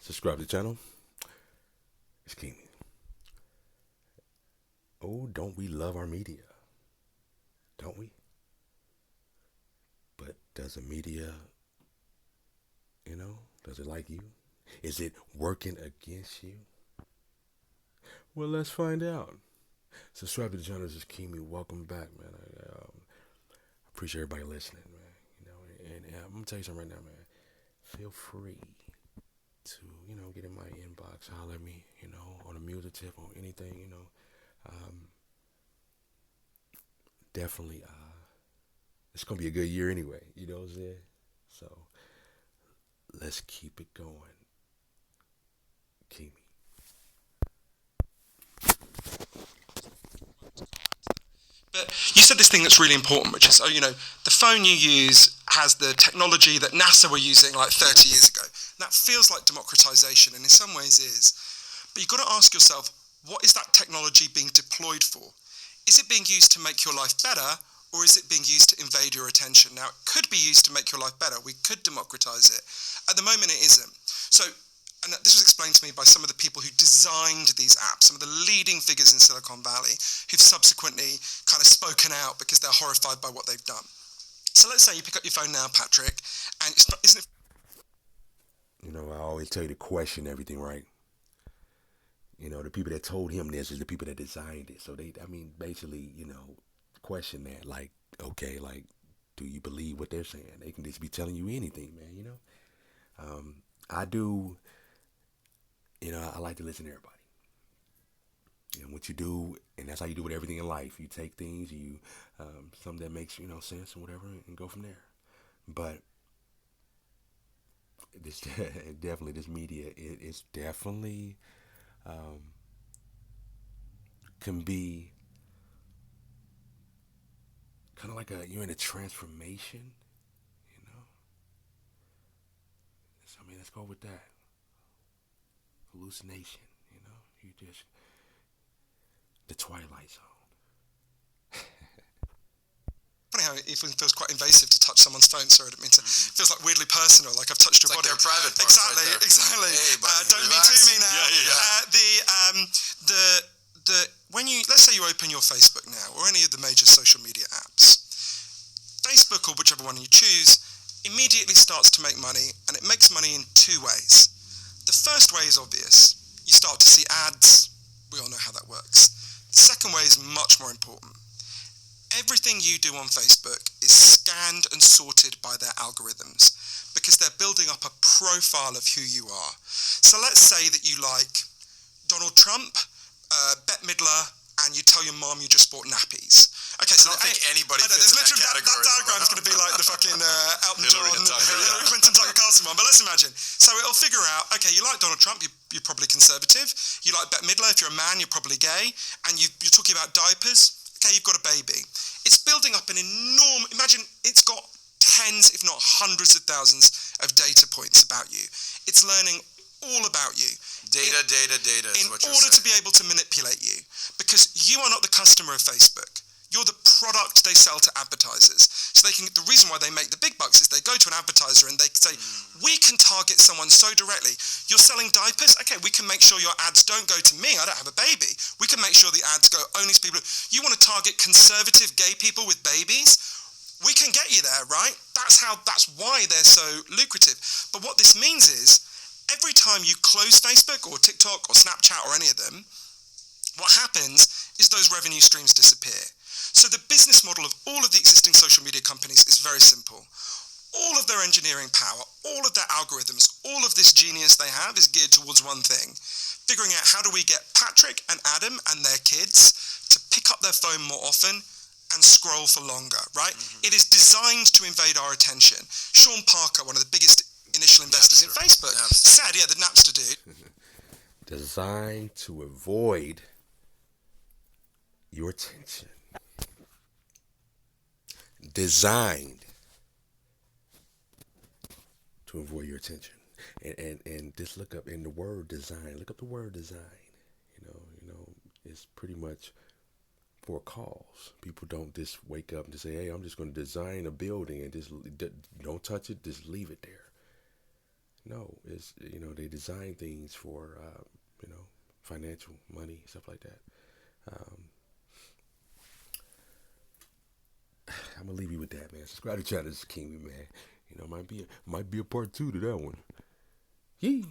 Subscribe to the channel. It's King. Oh, don't we love our media? Don't we? But does the media, does it like you? Is it working against you? Well, let's find out. Subscribe to the channel. This is Kimi. Welcome back, man. I appreciate everybody listening, man. And I'm gonna tell you something right now, man. Feel free to, get in my inbox, holler at me, on a music tip or anything, definitely, it's gonna be a good year anyway. You know what I'm saying? So let's keep it going, Kimi. But you said this thing that's really important, which is, the phone you use has the technology that NASA were using like 30 years ago. And that feels like democratization, and in some ways is. But you've got to ask yourself, what is that technology being deployed for? Is it being used to make your life better, or is it being used to invade your attention? Now, it could be used to make your life better. We could democratize it. At the moment, it isn't. So, and this was explained to me by some of the people who designed these apps, some of the leading figures in Silicon Valley, who've subsequently kind of spoken out because they're horrified by what they've done. So let's say you pick up your phone now, Patrick, and isn't it... I always tell you to question everything, right? The people that told him this is the people that designed it. So basically, question that. Like, okay, like, do you believe what they're saying? They can just be telling you anything, man, I do, I like to listen to everybody. What you do, and that's how you do with everything in life. You take things, something that makes, sense and whatever, and go from there. But this definitely, this media, it's definitely can be kind of like you're in a transformation, So, let's go with that. Hallucination, you just, the Twilight Zone. Funny how it even feels quite invasive to touch someone's phone. Sorry, I didn't mean to. It feels like weirdly personal, like I've touched your body. Like their private parts. Exactly, Right there. exactly. Hey, buddy, Don't be too me now. When you, let's say you open your Facebook now, or any of the major social media apps, Facebook or whichever one you choose immediately starts to make money, and it makes money in two ways. The first way is obvious. You start to see ads. We all know how that works. The second way is much more important. Everything you do on Facebook is scanned and sorted by their algorithms because they're building up a profile of who you are. So let's say that you like Donald Trump, Bette Midler, and you tell your mom you just bought nappies. Okay, so I don't think anybody fits there's in that literally category. That diagram's going to be like the fucking Elton John, Hillary Clinton, Tucker Carlson one. But let's imagine. So it'll figure out, okay, you like Donald Trump, you're probably conservative. You like Bette Midler, if you're a man, you're probably gay. And you're talking about diapers. Okay, you've got a baby. It's building up an enormous... Imagine it's got tens, if not hundreds of thousands of data points about you. It's learning all about you. Data is what you're saying. In order to be able to manipulate you. Because you are not the customer of Facebook. You're the product they sell to advertisers. So the reason why they make the big bucks is they go to an advertiser and they say, we can target someone so directly. You're selling diapers? Okay, we can make sure your ads don't go to me. I don't have a baby. We can make sure the ads go only to people. You want to target conservative gay people with babies? We can get you there, right? That's why they're so lucrative. But what this means is, every time you close Facebook or TikTok or Snapchat or any of them, what happens is those revenue streams disappear. So the business model of all of the existing social media companies is very simple. All of their engineering power, all of their algorithms, all of this genius they have is geared towards one thing. Figuring out how do we get Patrick and Adam and their kids to pick up their phone more often and scroll for longer, right? Mm-hmm. It is designed to invade our attention. Sean Parker, one of the biggest initial investors in Facebook, said, the Napster dude. Designed to avoid your attention. Designed to avoid your attention. And just look up in the word design. Look up the word design. It's pretty much for a cause. People don't just wake up and just say, hey, I'm just going to design a building and just don't touch it, just leave it there. No, it's they design things for financial money stuff like that. Um, I'm gonna leave you with that, man. Subscribe to China King, man. Might be a part two to that one. Yee.